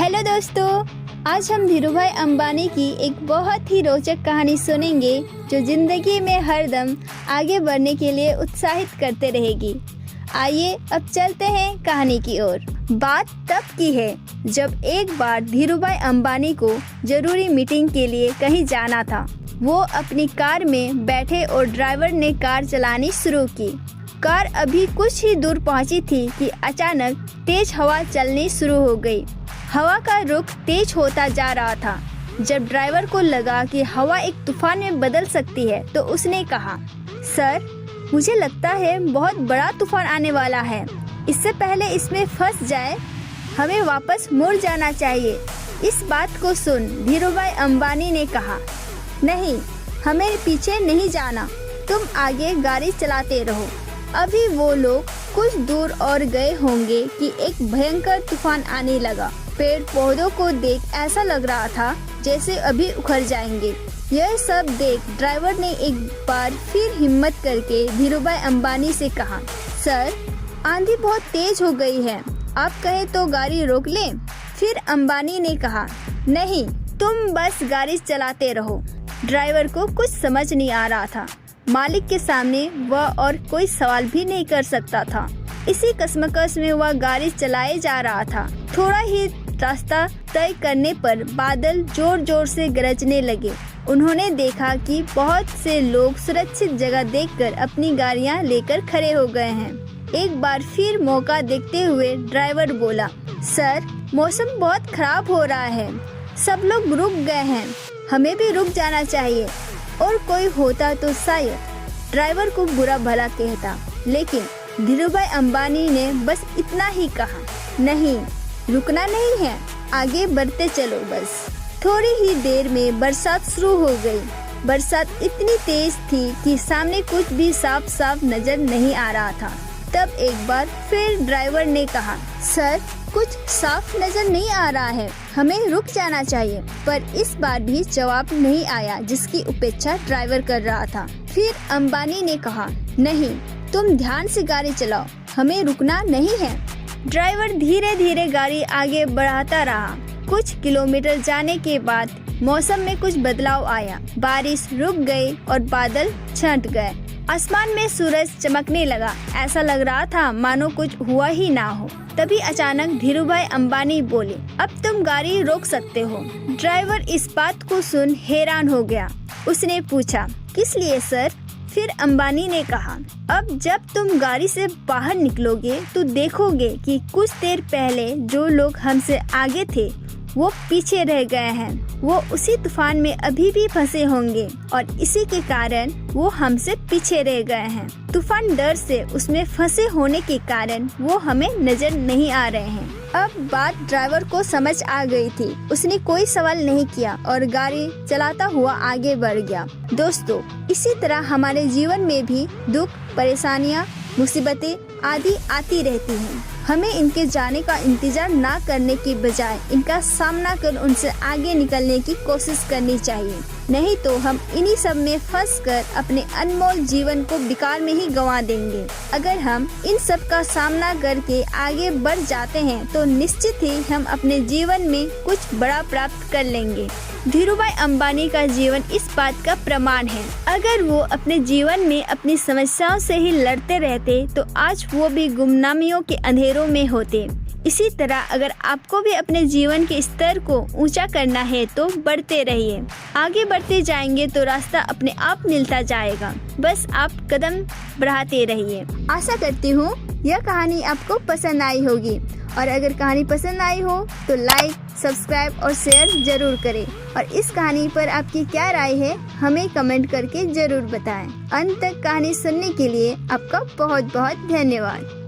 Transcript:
Hello दोस्तों, आज हम धीरूभाई अंबानी की एक बहुत ही रोचक कहानी सुनेंगे जो जिंदगी में हरदम आगे बढ़ने के लिए उत्साहित करते रहेगी। आइए अब चलते हैं कहानी की ओर। बात तब की है जब एक बार धीरूभाई अंबानी को जरूरी मीटिंग के लिए कहीं जाना था। वो अपनी कार में बैठे और ड्राइवर ने कार चलानी शुरू की। कार अभी कुछ ही दूर पहुंची थी कि अचानक तेज हवा चलनी शुरू हो गई। हवा का रुख तेज होता जा रहा था। जब ड्राइवर को लगा कि हवा एक तूफान में बदल सकती है तो उसने कहा, सर, मुझे लगता है बहुत बड़ा तूफान आने वाला है। इससे पहले इसमें फंस जाए हमें वापस मुड़ जाना चाहिए। इस बात को सुन धीरूभाई अंबानी ने कहा, नहीं, हमें पीछे नहीं जाना, तुम आगे गाड़ी चलाते रहो। अभी वो लोग कुछ दूर और गए होंगे कि एक भयंकर तूफान आने लगा। पेड़ पौधों को देख ऐसा लग रहा था जैसे अभी उखड़ जाएंगे। यह सब देख ड्राइवर ने एक बार फिर हिम्मत करके धीरूभाई अंबानी से कहा, सर, आंधी बहुत तेज हो गई है, आप कहे तो गाड़ी रोक लें। फिर अंबानी ने कहा, नहीं, तुम बस गाड़ी चलाते रहो। ड्राइवर को कुछ समझ नहीं आ रहा था। मालिक के सामने वह और कोई सवाल भी नहीं कर सकता था। इसी कश्मकश में वह गाड़ी चलाए जा रहा था। थोड़ा ही रास्ता तय करने पर बादल जोर जोर से गरजने लगे। उन्होंने देखा कि बहुत से लोग सुरक्षित जगह देखकर अपनी गाड़ियां लेकर खड़े हो गए हैं। एक बार फिर मौका देखते हुए ड्राइवर बोला, सर, मौसम बहुत खराब हो रहा है, सब लोग रुक गए हैं, हमें भी रुक जाना चाहिए। और कोई होता तो शायद ड्राइवर को बुरा भला कहता, लेकिन धीरूभाई अंबानी ने बस इतना ही कहा, नहीं, रुकना नहीं है, आगे बढ़ते चलो बस। थोड़ी ही देर में बरसात शुरू हो गई। बरसात इतनी तेज थी कि सामने कुछ भी साफ साफ नजर नहीं आ रहा था। तब एक बार फिर ड्राइवर ने कहा, सर, कुछ साफ नजर नहीं आ रहा है, हमें रुक जाना चाहिए। पर इस बार भी जवाब नहीं आया, जिसकी उपेक्षा ड्राइवर कर रहा था। फिर अंबानी ने कहा, नहीं, तुम ध्यान से गाड़ी चलाओ, हमें रुकना नहीं है। ड्राइवर धीरे धीरे गाड़ी आगे बढ़ाता रहा। कुछ किलोमीटर जाने के बाद मौसम में कुछ बदलाव आया। बारिश रुक गई और बादल छंट गए। आसमान में सूरज चमकने लगा। ऐसा लग रहा था मानो कुछ हुआ ही ना हो। तभी अचानक धीरूभाई अंबानी बोले, अब तुम गाड़ी रोक सकते हो। ड्राइवर इस बात को सुन हैरान हो गया। उसने पूछा, किस लिए सर? फिर अंबानी ने कहा, अब जब तुम गाड़ी से बाहर निकलोगे तो देखोगे कि कुछ देर पहले जो लोग हमसे आगे थे वो पीछे रह गए हैं। वो उसी तूफान में अभी भी फंसे होंगे और इसी के कारण वो हमसे पीछे रह गए हैं। तूफान डर से उसमें फंसे होने के कारण वो हमें नजर नहीं आ रहे हैं। अब बात ड्राइवर को समझ आ गई थी। उसने कोई सवाल नहीं किया और गाड़ी चलाता हुआ आगे बढ़ गया। दोस्तों, इसी तरह हमारे जीवन में भी दुख, परेशानियाँ, मुसीबतें आदि आती रहती हैं। हमें इनके जाने का इंतजार ना करने की बजाय इनका सामना कर उनसे आगे निकलने की कोशिश करनी चाहिए। नहीं तो हम इन्हीं सब में फंसकर अपने अनमोल जीवन को बेकार में ही गंवा देंगे। अगर हम इन सब का सामना करके आगे बढ़ जाते हैं तो निश्चित ही हम अपने जीवन में कुछ बड़ा प्राप्त कर लेंगे। धीरूभाई अंबानी का जीवन इस बात का प्रमाण है। अगर वो अपने जीवन में अपनी समस्याओं से ही लड़ते रहते तो आज वो भी गुमनामियों के अंधेरों में होते। इसी तरह अगर आपको भी अपने जीवन के स्तर को ऊंचा करना है तो बढ़ते रहिए। आगे बढ़ते जाएंगे तो रास्ता अपने आप मिलता जाएगा। बस आप कदम बढ़ाते रहिए। आशा करती हूँ यह कहानी आपको पसंद आई होगी और अगर कहानी पसंद आई हो तो लाइक, सब्सक्राइब और शेयर जरूर करें। और इस कहानी पर आपकी क्या राय है हमें कमेंट करके जरूर बताएं। अंत तक कहानी सुनने के लिए आपका बहुत बहुत धन्यवाद।